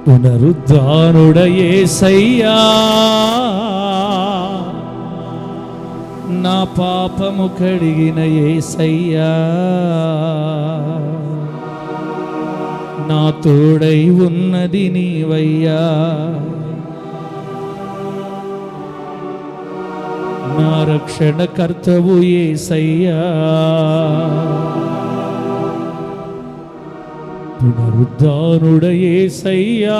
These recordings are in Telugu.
పునరుద్ధానుడ యేసయ్యా, నా పాపము కడిగిన యేసయ్యా, నా తోడై ఉన్నది నీవయ్యా, నా రక్షణకర్తవు యేసయ్యా, పునరుద్ధానుడ యేసయ్యా,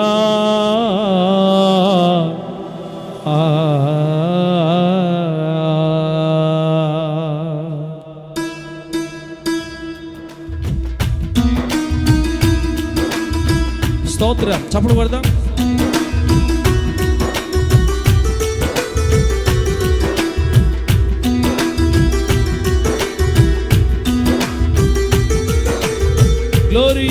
స్తోత్రం. చప్పుడు కొడదాం. గ్లోరీ.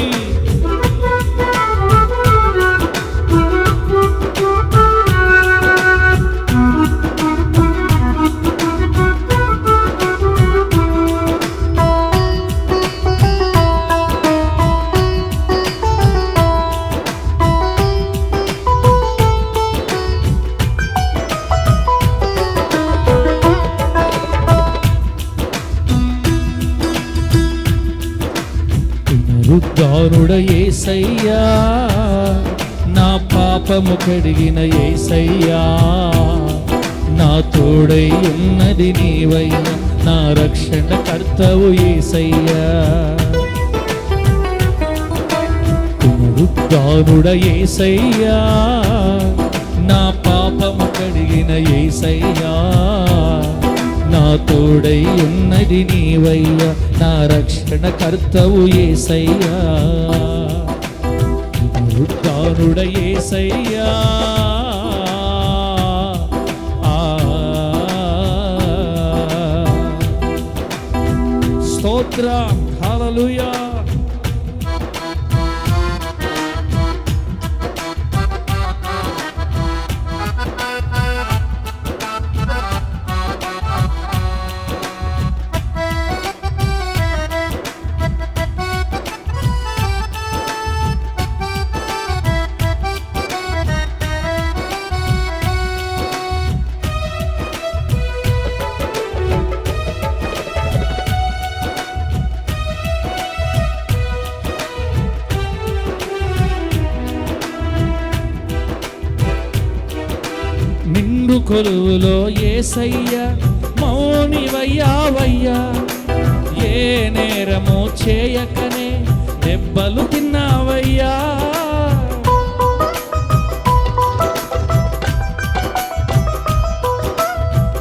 పునరుద్ధానుడ యేసయ్యా, నా పాపము కడిగిన యేసయ్యా, నా తోడై ఉన్నది నీవయ్యా, నా రక్షణకర్తవు యేసయ్యా. పునరుద్ధానుడ యేసయ్యా, నా పాపము కడిగిన యేసయ్యా, నా తోడై ఉన్నది నీవయ్యా, నా రక్షణకర్తవు యేసయ్యా. పునరుద్ధానుడ యేసయ్యా, స్తోత్రం. హల్లెలూయా. నిండు కొలువులో యేసయ్యా, మౌనివయ్యావయ్యా, ఏ నేరము చేయకనే దెబ్బలు తిన్నావయ్యా.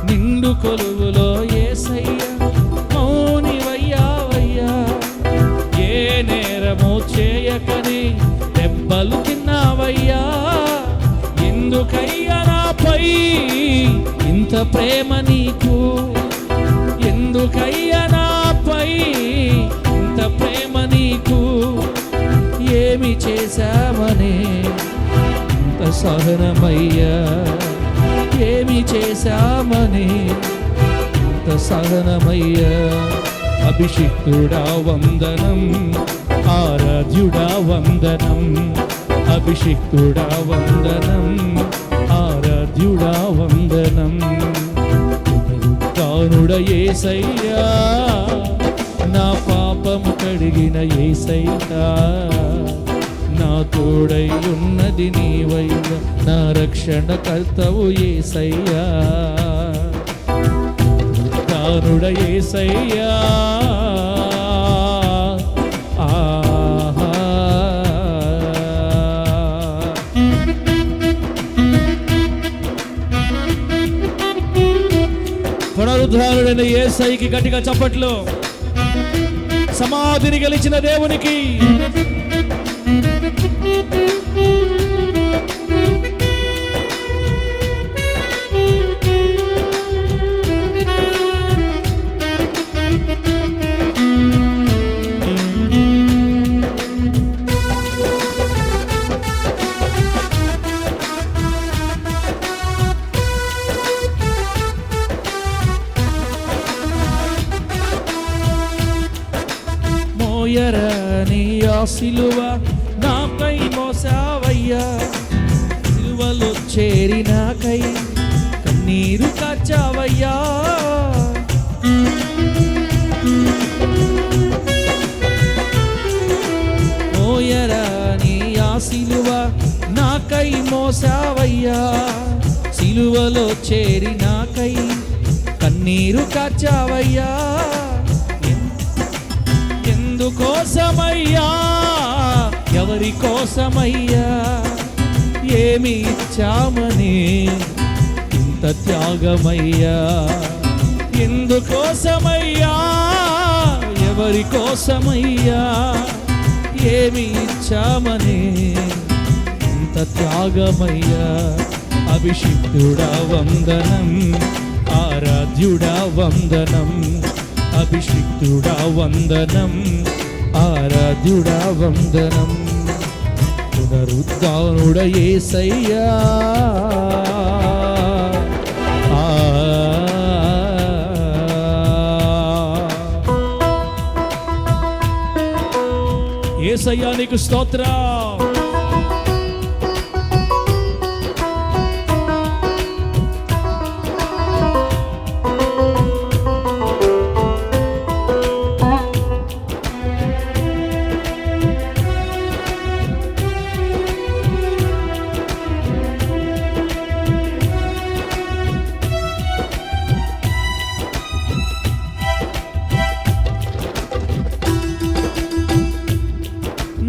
నిండు కొలువులో యేసయ్యా, మౌనివయ్యావయ్యా, ఏ నేరము చేయకనే దెబ్బలు తిన్నావయ్యా. ఎందుకయ్యా నాపై ఇంత ప్రేమ నీకు, ఎందుకయ్యా నాపై ఇంత ప్రేమ నీకు, ఏమి చేశామనే ఇంత సహనమయ్యా, ఏమి చేశామనే ఇంత సహనమయ్యా. అభిషిక్తుడా వందనం, ఆరాధ్యుడా వందనం, అభిషిక్తుడా వందనం, ఆరాధ్యుడా వందనం. పునరుద్ధానుడ యేసయ్యా, నా పాపము కడిగిన యేసయ్యా, నా తోడై ఉన్నది నీవయ్యా, నా రక్షణకర్తవు యేసయ్యా. పునరుద్ధానుడ యేసయ్యా, పునరుద్ధానుడైన యేసయ్యకి గట్టిగా చప్పట్లు. సమాధిని గెలిచిన దేవునికి. మోయరని ఆ సిలువ నాకై మోసావయ్యా, కాచావయ్యా, సిలువలో చేరినాకై కన్నీరు కాచావయ్యా. మోయరాని ఆ సిలువ నాకై మోసావయ్యా, సిలువలో చేరినాకై కన్నీరు కాచావయ్యా. ఎందుకోసమయ్యా, ఎవరి కోసమయ్యా, ఏమి ఇచ్చామని ఇంత త్యాగమయ్యా. ఎందుకోసమయ్యా, ఎవరి కోసమయ్యా, ఏమి ఇచ్చామని ఇంత త్యాగమయ్యా. అభిషిక్తుడా వందనం, ఆరాధ్యుడా వందనం, అభిషిక్తుడా వందనం, ఆరాధ్యుడా వందనం. పునరుద్ధానుడ యేసయ్యా, యేసయ్యా నీకు స్తోత్రం.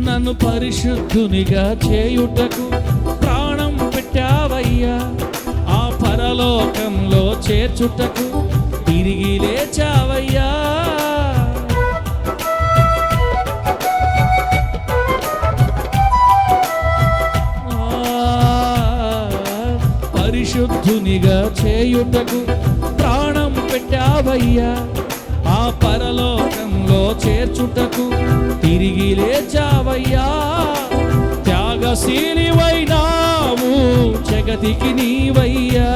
నన్ను పరిశుద్ధునిగా చేయుటకు ప్రాణం పెట్టావయ్యా, ఆ పరలోకంలో చేర్చుటకు తిరిగి లేచావయ్యా. పరిశుద్ధునిగా చేయుటకు ప్రాణం పెట్టావయ్యా, ఆ పరలోకంలో చేర్చుటకు తిరిగి లేచావయ్యా. త్యాగశీలివైనావు జగతికి నీవయ్యా,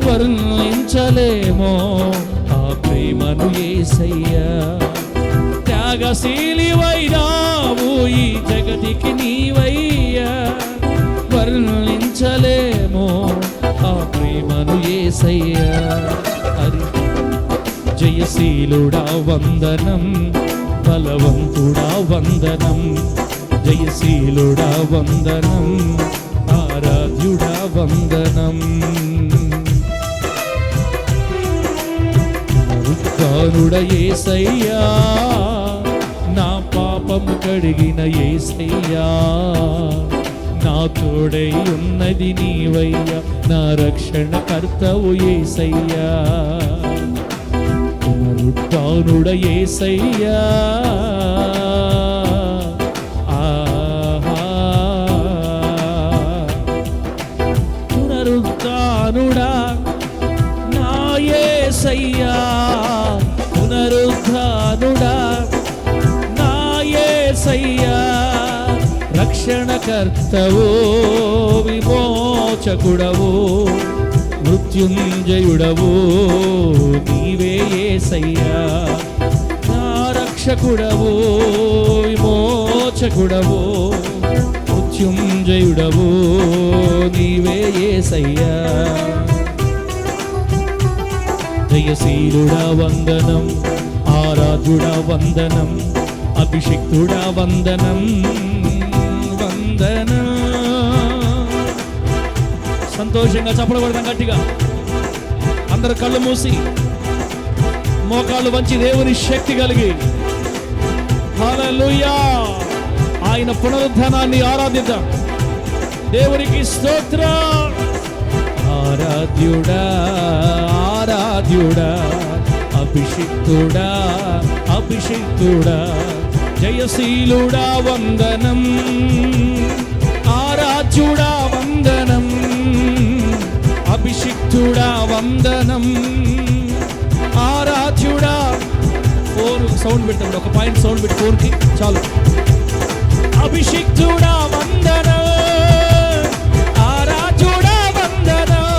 వర్ణించలేమో ఆ ప్రేమను యేసయ్యా. త్యాగశీలివైనావు ఈ జగతికి నీవయ్యా, వర్ణించలేమో ఆ ప్రేమను యేసయ్యా. జయశీలుడా వందనం, బలవంతుడా వందనం, జయశీలుడా వందనం, ఆరాధ్యుడా వందనం. పునరుద్ధానుడ యేసయ్యా, నా పాపము కడిగిన యేసయ్యా, నా తోడై ఉన్నది నీవయ్యా, నా రక్షణకర్తవు యేసయ్యా. పునరుద్ధానుడ యేసయ్యా, పునరుద్ధానుడా నా యేసయ్యా, పునరుద్ధానుడా నా యేసయ్యా. రక్షణకర్తవో విమోచకుడవో మృత్యుంజయుడవో నీవే యేసయ్యా. నా రక్షకుడవో విమోచకుడవో మృత్యుంజయుడవో నీవే యేసయ్యా. జయశీలుడా వందనం, ఆరాధ్యుడా వందనం, అభిషిక్తుడా వందనం, వందనం. సంతోషంగా చప్పట్లు కొడదాం గట్టిగా. అందరు కళ్ళు మూసి మోకాళ్ళు వంచి దేవుని శక్తి కలిగి హల్లెలూయా ఆయన పునరుద్ధానాన్ని ఆరాధిద్దాం. దేవునికి స్తోత్రం. ఆరాధ్యుడా ఆరాధ్యుడా, అభిషిక్తుడా అభిషిక్తుడా, జయశీలుడా వందనం, ఆరాధ్యుడా వందనం, అభిషిక్తుడా వందనం, ఆరాధ్యుడా. 4 సౌండ్ పెట్టండి, ఒక పాయింట్ సౌండ్ పెట్టి 4కి చాలు. అభిషిక్తుడా వందనం, ఆరాధ్యుడా వందనం,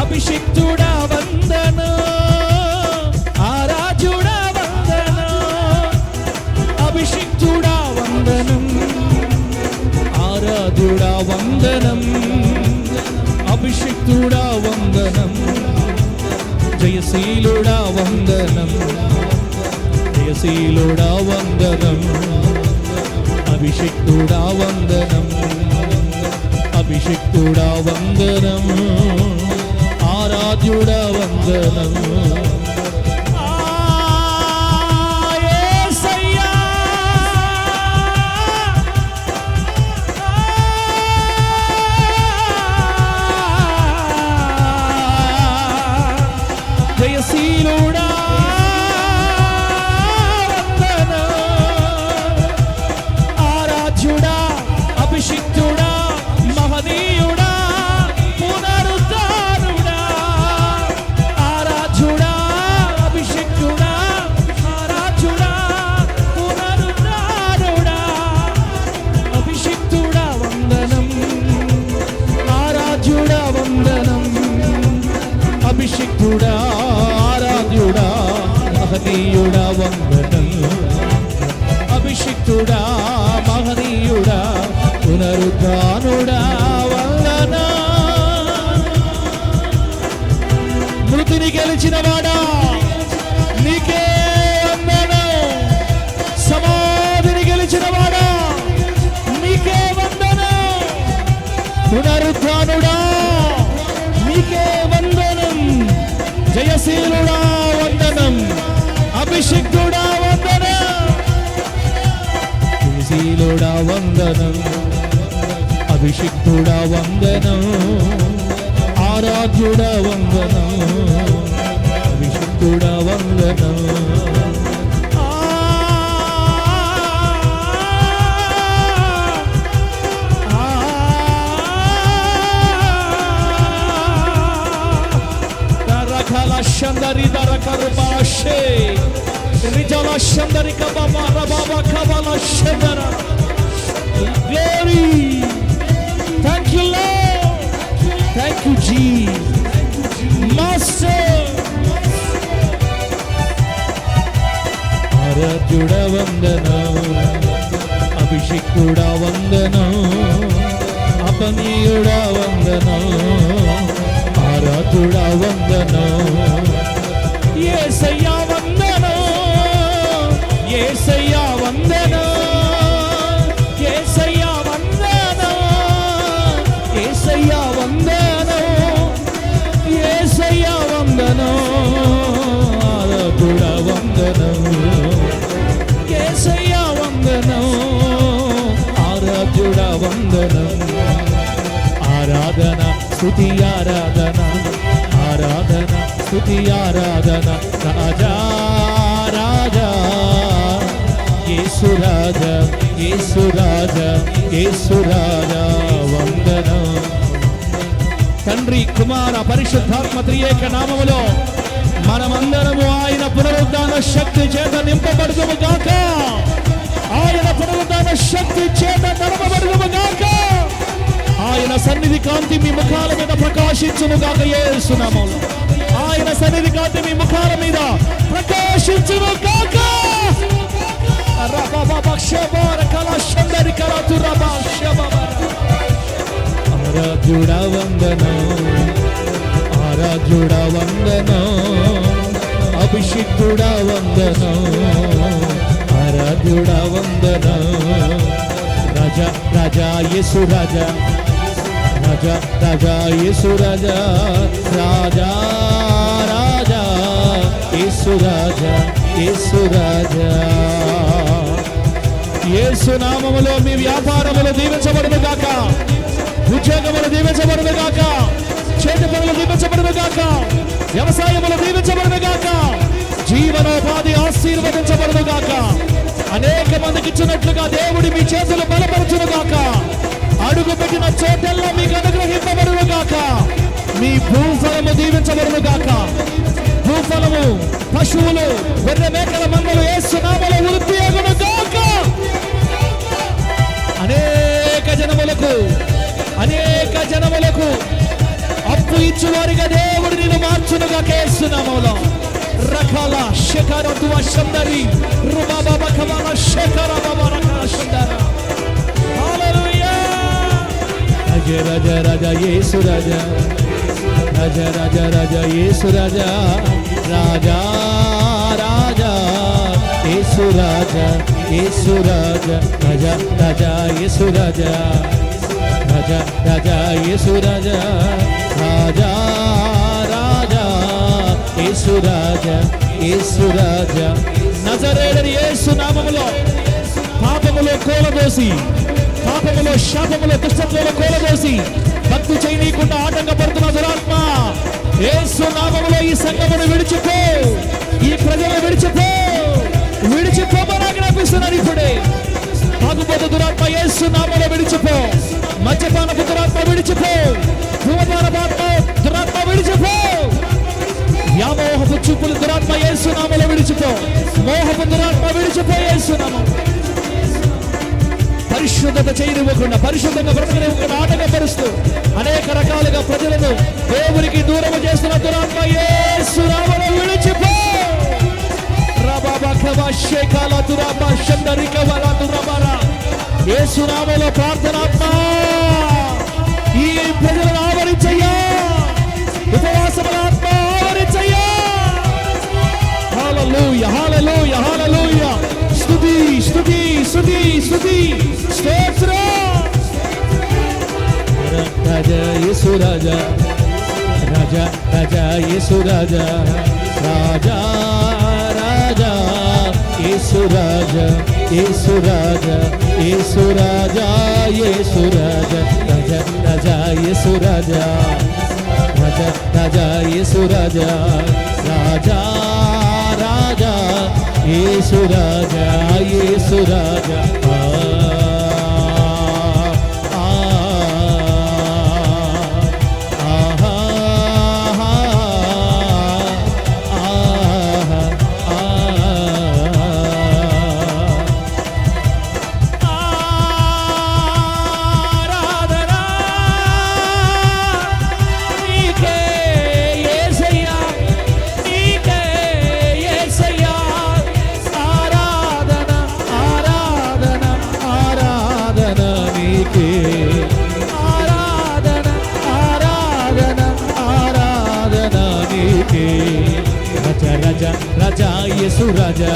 అభిషిక్తుడా వందనం, ఆరాధ్యుడా వందనం, అభిషిక్తుడా వందనం, ఆరాధ్యుడా వందనం, అభిషిక్తుడా వందనం, జయశీలుడా వందనం, జయశీలుడా వందనం, అభిషిక్తుడా వందనం, అభిషిక్తుడా వందనం, ఆరాధ్యుడా వందనం. జయశీలుడా వందనం, ఆరాధ్యుడా, అభిషిక్తుడా, మహనీయుడా, పునరుద్ధానుడా, ఆరాధ్యుడా, అభిషిక్తుడా, ఆరాధ్యుడా, పునరుద్ధానుడా, అభిషిక్తుడా వందనం, ఆరాధ్యుడా వందనం, అభిషిక్తుడా, ఆరాధ్యుడా, మహనీయుడా వందనం, అభిషిక్తుడా, మహనీయుడా, పునరుద్ధానుడా వందనం. మృతిని గెలిచిన వాడా నీకే వందనం, సమాధిని గెలిచిన వాడా నీకే వందనం, పునరుద్ధానుడా నీకే వందనం, జయశీలుడా వందనం, అభిషిక్తుడా వందనం, జయశీలుడా వందనం, అభిషిక్తుడా వందనం, ఆరాధ్యుడా వందనం, అభిషిక్తుడా వందనం. Shandari dara karbaashe, rijala shandari kababa rababa kabala shandara. Glory, thank you Lord, thank you Jesus, Master. ఆరాధ్యుడా వందనం, అభిషిక్తుడా వందనం, అపనీయుడా వందనం, ఆరాధ్యుడా వందనం, యేసయ్యా వందనం, యేసయ్యా వందనం, యేసయ్యా వందనం, యేసయ్యా వందనం, యేసయ్యా వందనం, ఆరాధ్యుడా వందనం, యేసయ్యా వందనం, ఆరాధ్యుడా వందనం, ఆరాధన స్తుతి ఆరాధన, ఆరాధన స్తుతి ఆరాధన, రాజా రాజా యేసు రాజా, యేసు రాజా, యేసు రాజా వందనం. తండ్రి కుమార పరిశుద్ధాత్మ త్రియేక నామములో మనమందరము ఆయన పునరుద్ధాన శక్తి చేత నింపబడుదుము గాక, ఆయన పునరుద్ధాన శక్తి చేత నడపబడుదుము గాక, ఆయన సన్నిధి కాంతి మీ ముఖాల మీద ప్రకాశించును గాక, యేసు నామములో ఆయన సన్నిధి కాంతి మీ ముఖాల మీద ప్రకాశించును గాక. ఆరాధ్యుడా వందనం, ఆరాధ్యుడా వందనం, అభిషిక్తుడా వందనం, ఆరాధ్యుడా వందనం, రాజా రాజా యేసు రాజా, రాజా రాజా యేసు రాజా, రాజా రాజా యేసు రాజా, యేసు రాజా. యేసు నామములో మీ వ్యాపారములు దీవించబడును గాక, ఉద్యోగములు దీవించబడును గాక, చేతి పనులు దీవించబడును గాక, వ్యవసాయములు దీవించబడును గాక, జీవనోపాధి ఆశీర్వదించబడును గాక, అనేక మందికి ఇచ్చినట్లుగా దేవుడి మీ చేతులు బలపరచును గాక, అడుగు పెట్టిన చోటల్లో మీకు అనుగ్రహింపబడును గాక, మీ భూఫలము దీవించబడును గాక, భూఫలము, పశువులు, గొర్రె మేకల మందలు యేసు నామములో వృద్ధి అగును గాక. అనేక జనములకు అప్పు ఇచ్చువారిగా దేవుడు నిన్ను మార్చునుగా యేసు నామములో. రకాల శకరతు అశందరి రుబాబా కమల శకర బాబా రకాల శందర. హల్లెలూయా. రాజ రాజ యేసు రాజా, రాజ రాజ రాజ యేసు రాజా, రాజా రాజా యేసు రాజా, యేసు రాజా, రాజా రాజా యేసు రాజా, రాజా రాజా యేసు రాజా, రాజా రాజా యేసు రాజా, యేసు రాజా. నజరేయుడైన యేసు నామములో పాపములో కూలదోసి, పాపములో శాపములో దుష్టత్వంలో కూలదోసి భక్తి చేయనీయకుండా ఆటంకపడుతున్న దురాత్మ యేసు నామములో ఈ సంఘమును విడిచిపో, ఈ ప్రజలను విడిచిపో, విడిచిపోమని ఆజ్ఞాపిస్తున్నాను ఇప్పుడే. తాగుబోతు దురాత్మ యేసు నామములో విడిచిపో, మద్యపానపు దురాత్మ విడిచిపో, ధూమపానపాత్మ దురాత్మ విడిచిపో, వ్యామోహపు చూపులు దురాత్మ యేసు నామములో విడిచిపో, మోహపు దురాత్మ విడిచిపో యేసు నామం. పరిశుద్ధత చేయనివ్వకుండా, పరిశుద్ధంగా బ్రతకనివ్వకుండా ఆటంకపరుస్తూ అనేక రకాలుగా ప్రజలను దేవునికి దూరం చేస్తున్న దురాత్మ యేసు నామములో విడిచిపో. యేసు నామములో ప్రార్థనాత్మ ఈ ప్రజలను ఆవరించయ్యా, ఉపవాసముల ఆత్మ ఆవరించయ్యా. హల్లెలూయా, హల్లెలూయా, హల్లెలూయా. స్తుతి స్తుతి స్తుతి స్తుతి స్తోత్రం. రాజా యేసు రాజా, రాజా రాజా యేసు రాజా, రాజా రాజా యేసు రాజా, యేసు రాజా, యేసు రాజా, యేసు రాజా, రాజా రాజా యేసు రాజా, రాజా రాజా యేసు రాజా, రాజా రాజా యేసు రాజా, యేసు రాజా. రాజా యేసు రాజా,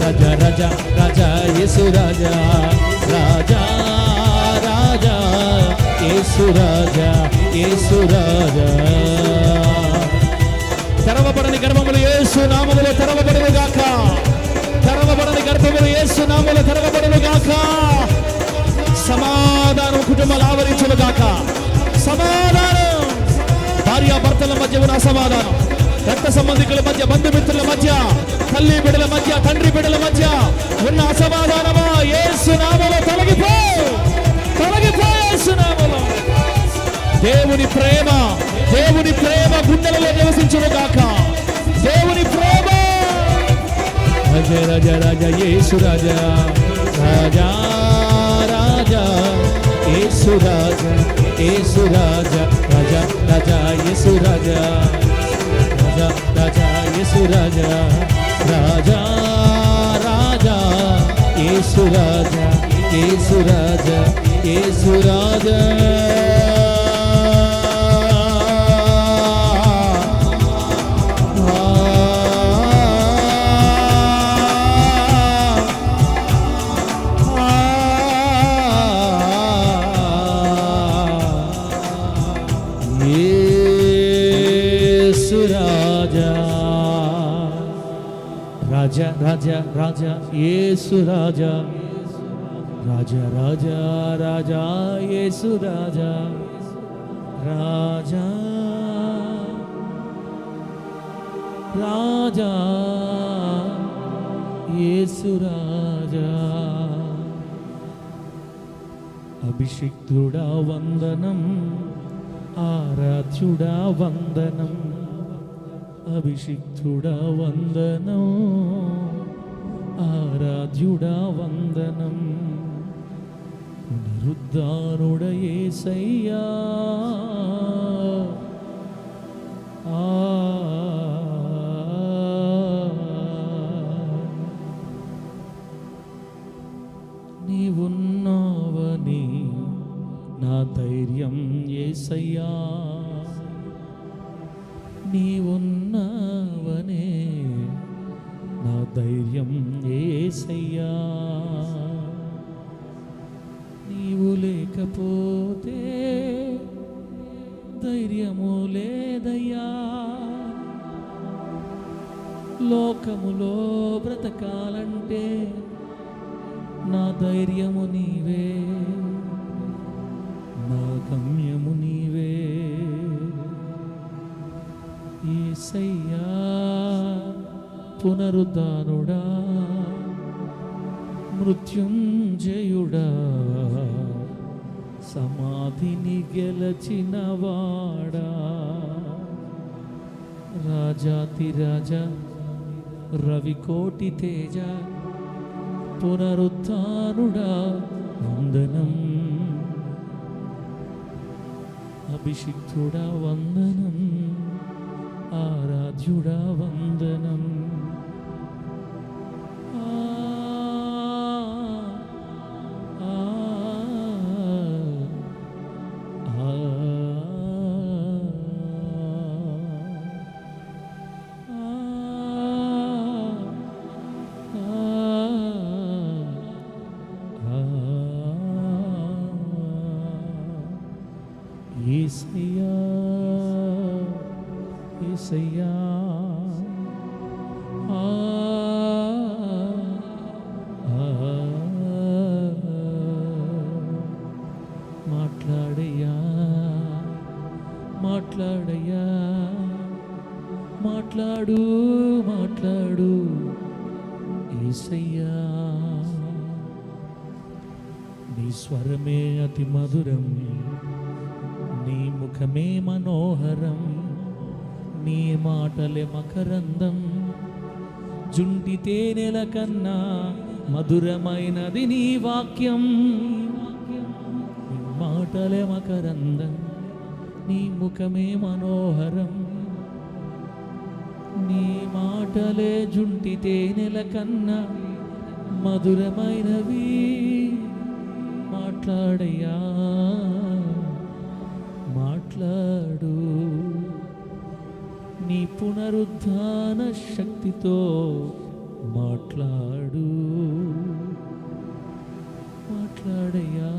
రాజా రాజా రాజా యేసు రాజా, రాజా రాజా యేసు రాజా, యేసు రాజా. తెరవబడని గర్భములు యేసు నామములో తెరవబడును గాక, తెరవబడని గర్భములు యేసు నామములో తెరవబడును గాక. సమాధానం కుటుంబాలు ఆవరించును గాక, సమాధానం భార్యాభర్తల మధ్య ఉన్న అసమాధానం, రక్త సంబంధికుల మధ్య, బంధుమిత్రుల మధ్య, తల్లి బిడ్డల మధ్య, తండ్రి బిడ్డల మధ్య ఉన్న అసమాధానమా యేసు నామములో తొలగిపో, తొలగిపో యేసు నామములో. దేవుని ప్రేమ, దేవుని ప్రేమ గుండెలలో నివసించును గాక, దేవుని ప్రేమ. రాజా రాజా రాజా యేసు రాజా, రాజా రాజా యేసు రాజా, యేసు రాజా, రాజా రాజా యేసు రాజా, రాజా రాజా యేసు రాజా, రాజా రాజా యేసు రాజా, యేసు రాజా, యేసు రాజా. రాజా రాజా రాజా యేసు రాజా, రాజా రాజా రాజా యేసు రాజా, రాజా రాజా యేసు రాజా. అభిషిక్తుడా వందనం, ఆరాధ్యుడా వందనం, అభిషిక్తుడా వందనం, ఆరాధ్యుడా వందనం. పునరుద్ధానుడ యేసయ్యా, నీవున్నావని నా ధైర్యం యేసయ్యా, నీవున్నావనే నా ధైర్యం యేసయ్యా, నీవు లేకపోతే ధైర్యము లేదయ్యా, లోకములో బ్రతకాలంటే నా ధైర్యము నీవే, నా గమ్యము నీవే. యేసయ్యా పునరుద్ధానుడా, మృత్యుంజయుడా, సమాధిని గెలచినవాడా, రాజాతి రాజా, రవికోటి తేజ, పునరుద్ధానుడా వందనం, అభిషిక్తుడా వందనం, ఆరాధ్యుడా వందనం. యేసయ్యా యేసయ్యా, మాట్లాడయ్యా మాట్లాడయ్యా, మాట్లాడు మాట్లాడు యేసయ్యా, నీ స్వరమే అతి మధురం, నీ ముఖమే మనోహరం, నీ మాటలే మకరందం, జుంటి తేనెల కన్నా మధురమైనది నీ వాక్యం. నీ మాటలే మకరందం, నీ ముఖమే మనోహరం, నీ మాటలే జుంటి తేనెల కన్నా మధురమైనవి. మాట్లాడయ్యా మాట్లాడు, నీ పునరుద్ధాన శక్తితో మాట్లాడు. మాట్లాడయ్యా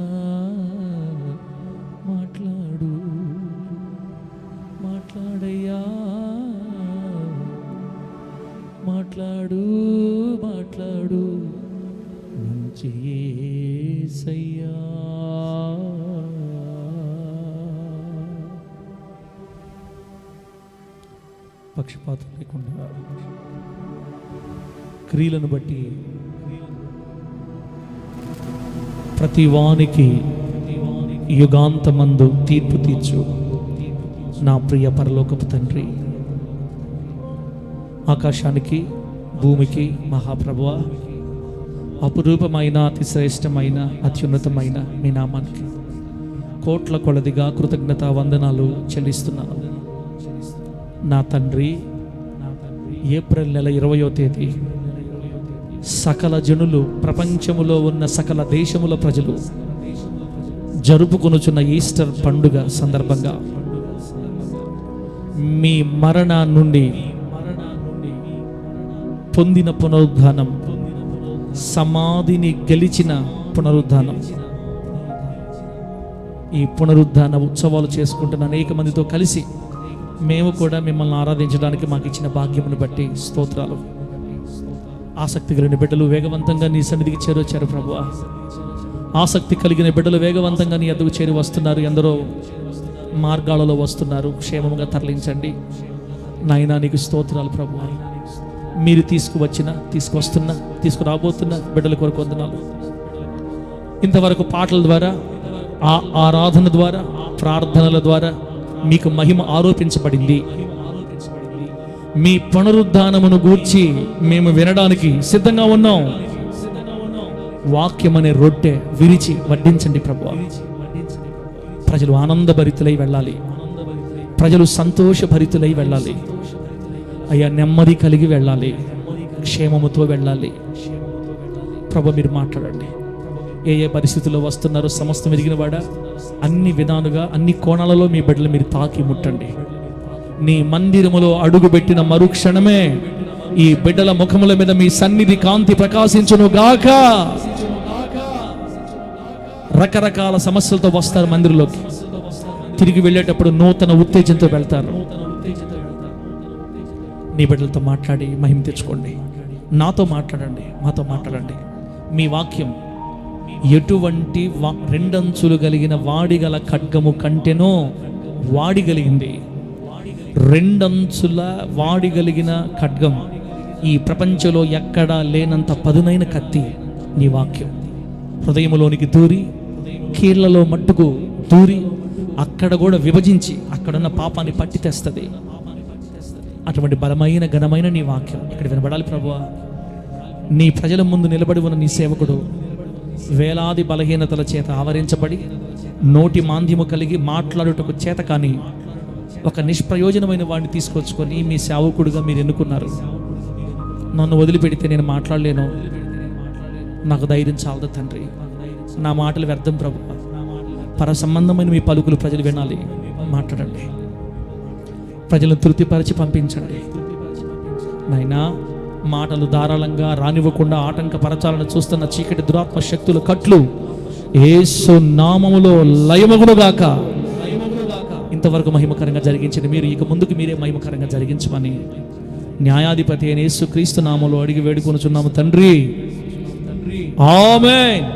మాట్లాడు, మాట్లాడయ్యా మాట్లాడు, మాట్లాడు మంచి యేసయ్యా. పక్షపాతం లేకుండా క్రియలను బట్టి ప్రతి వానికి యుగాంతమందు తీర్పు తీర్చు నా ప్రియ పరలోకపు తండ్రి. ఆకాశానికి భూమికి మహాప్రభువా, అపురూపమైన అతి శ్రేష్టమైన అత్యున్నతమైన మీ నామానికి కోట్ల కొలదిగా కృతజ్ఞత వందనాలు చెల్లిస్తున్నాను. నా తండ్రి, ఏప్రిల్ నెల 20వ తేదీ సకల జనులు, ప్రపంచములో ఉన్న సకల దేశముల ప్రజలు జరుపుకొనుచున్న ఈస్టర్ పండుగ సందర్భంగా మీ మరణ నుండి పొందిన పునరుద్ధానం, సమాధిని గెలిచిన పునరుద్ధానం, ఈ పునరుద్ధాన ఉత్సవాలు చేసుకుంటున్న అనేక మందితో కలిసి మేము కూడా మిమ్మల్ని ఆరాధించడానికి మాకు ఇచ్చిన భాగ్యమును బట్టి స్తోత్రాలు. ఆసక్తి కలిగిన బిడ్డలు వేగవంతంగా నీ సన్నిధికి చేరొచ్చారు ప్రభువా. ఆసక్తి కలిగిన బిడ్డలు వేగవంతంగా నీ ఎదుగు చేరి వస్తున్నారు. ఎందరో మార్గాలలో వస్తున్నారు. క్షేమంగా తరలించండి నాయనా. నీకు స్తోత్రాలు ప్రభువా. మీరు తీసుకువస్తున్న తీసుకురాబోతున్న బిడ్డల కొరకు వందనాలు. ఇంతవరకు పాటల ద్వారా, ఆ ఆరాధన ద్వారా, ప్రార్థనల ద్వారా మీకు మహిమ ఆరోపించబడింది. మీ పునరుద్ధానమును గూర్చి మేము వినడానికి సిద్ధంగా ఉన్నాం. వాక్యం అనే రొట్టె విరిచి వడ్డించండి ప్రభువా. ప్రజలు ఆనందభరితులై వెళ్ళాలి, ప్రజలు సంతోషభరితులై వెళ్ళాలి అయ్యా. నెమ్మది కలిగి వెళ్ళాలి, క్షేమముతో వెళ్ళాలి. ప్రభు మీరు మాట్లాడండి. ఏ ఏ పరిస్థితుల్లో వస్తున్నారో సమస్తం ఎరిగిన వాడా, అన్ని విధాలుగా అన్ని కోణాలలో మీ బిడ్డలు మీరు తాకి ముట్టండి. నీ మందిరములో అడుగుపెట్టిన మరుక్షణమే ఈ బిడ్డల ముఖముల మీద మీ సన్నిధి కాంతి ప్రకాశించును గాక. రకరకాల సమస్యలతో వస్తారు మందిరంలోకి, తిరిగి వెళ్ళేటప్పుడు నూతన ఉత్తేజంతో వెళ్తారు. నీ బిడ్డలతో మాట్లాడి మహిమ తెచ్చుకోండి. నాతో మాట్లాడండి, మాతో మాట్లాడండి. మీ వాక్యం ఎటువంటి రెండంచులు కలిగిన వాడిగల ఖడ్గము కంటేనో వాడిగలిగింది. రెండంచుల వాడిగలిగిన ఖడ్గం, ఈ ప్రపంచంలో ఎక్కడా లేనంత పదునైన కత్తి నీ వాక్యం. హృదయంలోనికి దూరి కీళ్లలో మట్టుకు దూరి అక్కడ కూడా విభజించి అక్కడున్న పాపాన్ని పట్టి తెస్తుంది. అటువంటి బలమైన ఘనమైన నీ వాక్యం ఇక్కడ వినబడాలి ప్రభువా. నీ ప్రజల ముందు నిలబడి ఉన్న నీ సేవకుడు వేలాది బలహీనతల చేత ఆవరించబడి నోటి మాంద్యము కలిగి మాట్లాడుటకు చేత కానీ ఒక నిష్ప్రయోజనమైన వాడిని తీసుకొచ్చుకొని మీ సేవకుడుగా మీరు ఎన్నుకున్నారు. నన్ను వదిలిపెడితే నేను మాట్లాడలేను, నాకు ధైర్యం చాలదు తండ్రి, నా మాటలు వ్యర్థం ప్రభు. పర సంబంధమైన మీ పలుకులు ప్రజలు వినాలి. మాట్లాడండి, ప్రజలను తృప్తిపరిచి పంపించండి నాయనా. మాటలు ధారాళంగా రానివ్వకుండా ఆటంకపరచాలని చూస్తున్న చీకటి దురాత్మ శక్తుల కట్లు యేసు నామములో లయమగునుగాక. ఇంతవరకు మహిమకరంగా జరిగించింది మీరు, ఇక ముందుకు మీరే మహిమకరంగా జరిగించమని న్యాయాధిపతి అయిన యేసు క్రీస్తు నామములో అడిగి వేడుకొనుచున్నాము తండ్రి. ఆమేన్.